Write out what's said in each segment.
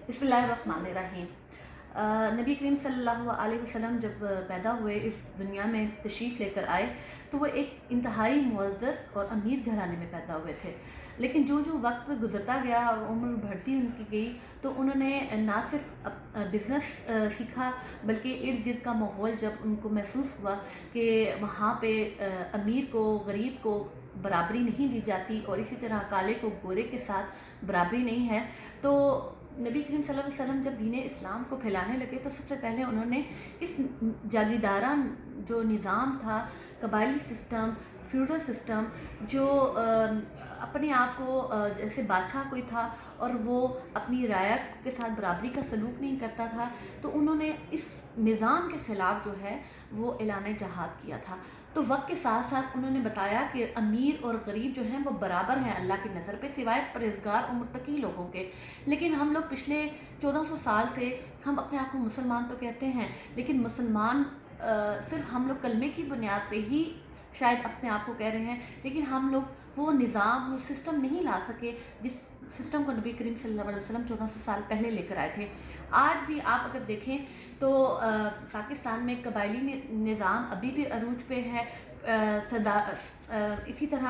बिस्मिल्लाहिर्रहमानिर्रहीम। नबी करीम सल्लल्लाहु अलैहि वसल्लम जब पैदा हुए, इस दुनिया में तशरीफ़ लेकर आए, तो वो एक इंतहाई मुअज़्ज़ज़ और अमीर घराने में पैदा हुए थे। लेकिन जो जो वक्त गुज़रता गया और उम्र बढ़ती उनकी गई, तो उन्होंने ना सिर्फ बिज़नेस सीखा, बल्कि इर्द गिर्द का माहौल जब उनको महसूस हुआ कि वहाँ पे अमीर को गरीब को बराबरी नहीं दी जाती और इसी तरह काले को गोरे के साथ बराबरी नहीं है, तो नबी करीम सल्लल्लाहु अलैहि वसल्लम जब दीन इस्लाम को फैलाने लगे, तो सबसे पहले उन्होंने इस जागीरदारा जो निज़ाम था, कबायली सिस्टम, फ्यूडल सिस्टम, जो अपने आप को जैसे बादशाह कोई था और वो अपनी रायत के साथ बराबरी का सलूक नहीं करता था, तो उन्होंने इस निज़ाम के ख़िलाफ़ जो है वो ऐलान जहाद किया था। तो वक्त के साथ साथ उन्होंने बताया कि अमीर और गरीब जो हैं वो बराबर हैं अल्लाह की नज़र पे, सिवाय परहेज़गार और मुत्तकी लोगों के। लेकिन हम लोग पिछले 1400 साल से हम अपने आप को मुसलमान तो कहते हैं, लेकिन मुसलमान सिर्फ हम लोग कलमे की बुनियाद पे ही शायद अपने आप को कह रहे हैं, लेकिन हम लोग वो निज़ाम, वो सिस्टम नहीं ला सके जिस सिस्टम को नबी करीम सल्लल्लाहु अलैहि वसल्लम 1400 साल पहले लेकर आए थे। आज भी आप अगर देखें तो पाकिस्तान में कबायली निज़ाम अभी भी अरूज पे है। इसी तरह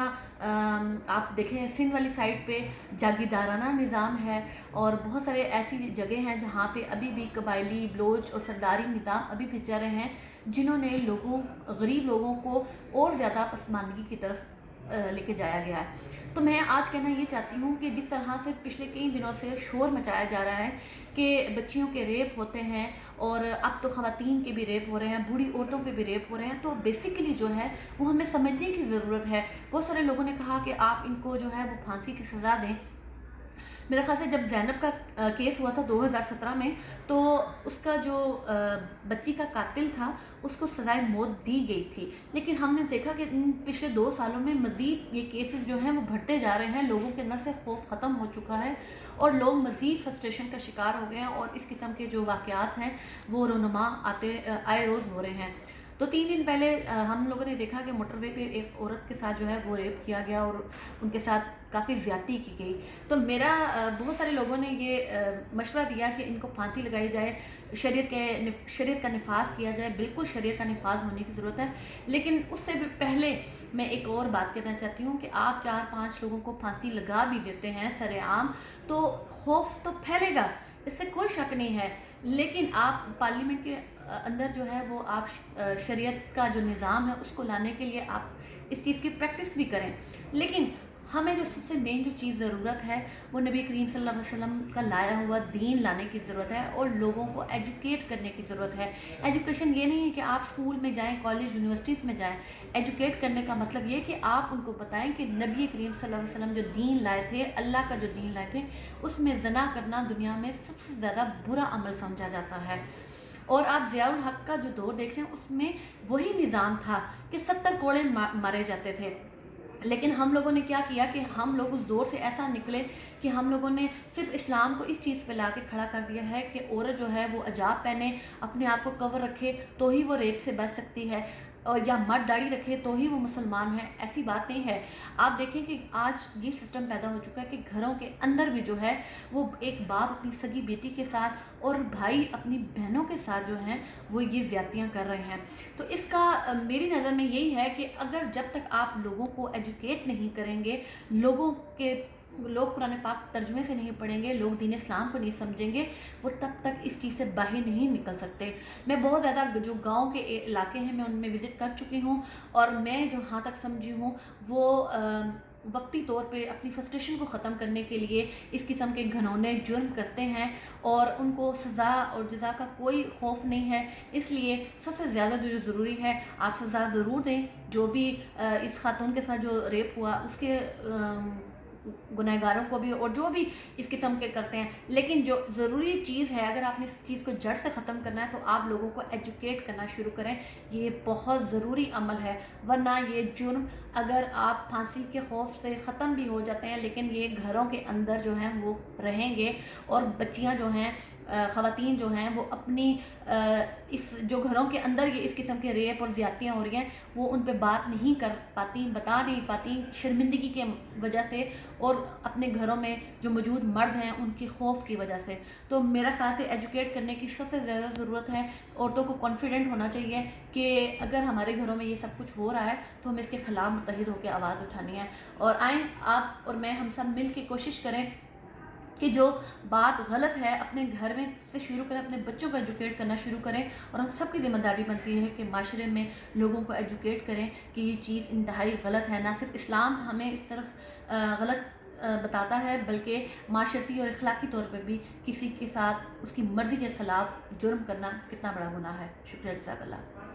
आप देखें सिंध वाली साइड पे जागीरदाराना निज़ाम है, और बहुत सारे ऐसी जगह हैं जहाँ पे अभी भी कबायली बलोच और सरदारी निज़ाम अभी भी चल रहे हैं, जिन्होंने गरीब लोगों को और ज़्यादा पसमानदगी की तरफ लेके जाया गया है। तो मैं आज कहना ये चाहती हूँ कि जिस तरह से पिछले कई दिनों से शोर मचाया जा रहा है कि बच्चियों के रेप होते हैं, और अब तो ख़वातीन के भी रेप हो रहे हैं, बूढ़ी औरतों के भी रेप हो रहे हैं, तो बेसिकली जो है वो हमें समझने की ज़रूरत है। बहुत सारे लोगों ने कहा कि आप इनको जो है वो फांसी की सज़ा दें। मेरे ख़्याल से जब ज़ैनब का केस हुआ था 2017 में, तो उसका जो बच्ची का कातिल था उसको सज़ाए मौत दी गई थी। लेकिन हमने देखा कि इन पिछले 2 सालों में मज़ीद ये केसेस जो हैं वो बढ़ते जा रहे हैं, लोगों के अंदर से खौफ ख़त्म हो चुका है और लोग मज़ीद फ्रस्ट्रेशन का शिकार हो गए हैं, और इस किस्म के जो वाक़यात हैं वो रोनुमा आए रोज़ हो रहे हैं। तो 3 दिन पहले हम लोगों ने देखा कि मोटरवे पे एक औरत के साथ जो है वो रेप किया गया और उनके साथ काफ़ी ज़्यादती की गई। तो मेरा बहुत सारे लोगों ने ये मशवरा दिया कि इनको फांसी लगाई जाए, शरीयत का निफाज किया जाए। बिल्कुल शरीयत का निफाज होने की ज़रूरत है, लेकिन उससे भी पहले मैं एक और बात कहना चाहती हूँ कि आप 4-5 लोगों को फांसी लगा भी देते हैं सरेआम, तो खौफ तो फैलेगा, इससे कोई शक नहीं है। लेकिन आप पार्लियामेंट के अंदर जो है वो आप शरीयत का जो निज़ाम है उसको लाने के लिए आप इस चीज़ की प्रैक्टिस भी करें। लेकिन हमें जो सबसे मेन जो चीज़ ज़रूरत है वो नबी करीम सल्लल्लाहु अलैहि वसल्लम का लाया हुआ दीन लाने की ज़रूरत है, और लोगों को एजुकेट करने की ज़रूरत है। एजुकेशन ये नहीं है कि आप स्कूल में जाएं, कॉलेज यूनिवर्सिटीज़ में जाएं। एजुकेट करने का मतलब ये कि आप उनको बताएं कि नबी करीम सल्लल्लाहु अलैहि वसल्लम जो दीन लाए थे, अल्लाह का जो दीन लाए थे, उसमें ज़ना करना दुनिया में सबसे ज़्यादा बुरा अमल समझा जाता है। और आप ज़ियाउल हक का जो दौर देख लें, उसमें वही निज़ाम था कि 70 कोड़े मारे जाते थे। लेकिन हम लोगों ने क्या किया कि हम लोग उस दौर से ऐसा निकले कि हम लोगों ने सिर्फ इस्लाम को इस चीज़ पे ला के खड़ा कर दिया है कि औरत जो है वो हिजाब पहने, अपने आप को कवर रखे, तो ही वो रेप से बच सकती है, और या मर्द दाढ़ी रखे तो ही वो मुसलमान है। ऐसी बात नहीं है। आप देखें कि आज ये सिस्टम पैदा हो चुका है कि घरों के अंदर भी जो है वो एक बाप अपनी सगी बेटी के साथ और भाई अपनी बहनों के साथ जो हैं वो ये ज़्यादतियाँ कर रहे हैं। तो इसका मेरी नज़र में यही है कि अगर जब तक आप लोगों को एजुकेट नहीं करेंगे, लोग कुरान पाक तर्जुमे से नहीं पढ़ेंगे, लोग दीन इस्लाम को नहीं समझेंगे, वो तब तक इस चीज़ से बाहर नहीं निकल सकते। मैं बहुत ज़्यादा जो गांव के इलाके हैं मैं उनमें विज़िट कर चुकी हूँ, और मैं जो हाँ तक समझी हूँ वो वक्ती तौर पे अपनी फ्रस्ट्रेशन को ख़त्म करने के लिए इस किस्म के घिनौने जुर्म करते हैं, और उनको सज़ा और जज़ा का कोई खौफ नहीं है। इसलिए सबसे ज़्यादा जो ज़रूरी है, आप सज़ा ज़रूर दें। जो भी इस खातून के साथ जो रेप हुआ उसके गुनहगारों को भी, और जो भी इस किस्म के करते हैं। लेकिन जो ज़रूरी चीज़ है, अगर आपने इस चीज़ को जड़ से ख़त्म करना है तो आप लोगों को एजुकेट करना शुरू करें। ये बहुत ज़रूरी अमल है, वरना ये जुर्म अगर आप फांसी के खौफ से ख़त्म भी हो जाते हैं, लेकिन ये घरों के अंदर जो हैं वो रहेंगे, और बच्चियां जो हैं خواتین جو ہیں وہ اپنی اس جو گھروں کے اندر یہ اس قسم کے ریپ اور زیادتیاں ہو رہی ہیں وہ ان پہ بات نہیں کر پاتی، بتا نہیں پاتی شرمندگی کے وجہ سے، اور اپنے گھروں میں جو موجود مرد ہیں ان کے خوف کی وجہ سے۔ تو میرا خیال سے ایجوکیٹ کرنے کی سب سے زیادہ ضرورت ہے، عورتوں کو کانفیڈنٹ ہونا چاہیے کہ اگر ہمارے گھروں میں یہ سب کچھ ہو رہا ہے تو ہمیں اس کے خلاف متحد ہو کے آواز اٹھانی ہے۔ اور آئیں آپ اور میں ہم سب مل کے کوشش کریں کہ جو بات غلط ہے اپنے گھر میں سے شروع کریں، اپنے بچوں کو ایجوکیٹ کرنا شروع کریں، اور ہم سب کی ذمہ داری بنتی ہے کہ معاشرے میں لوگوں کو ایجوکیٹ کریں کہ یہ چیز انتہائی غلط ہے۔ نہ صرف اسلام ہمیں اس طرف غلط بتاتا ہے، بلکہ معاشرتی اور اخلاقی طور پہ بھی کسی کے ساتھ اس کی مرضی کے خلاف جرم کرنا کتنا بڑا گناہ ہے۔ شکریہ، جزاک اللہ۔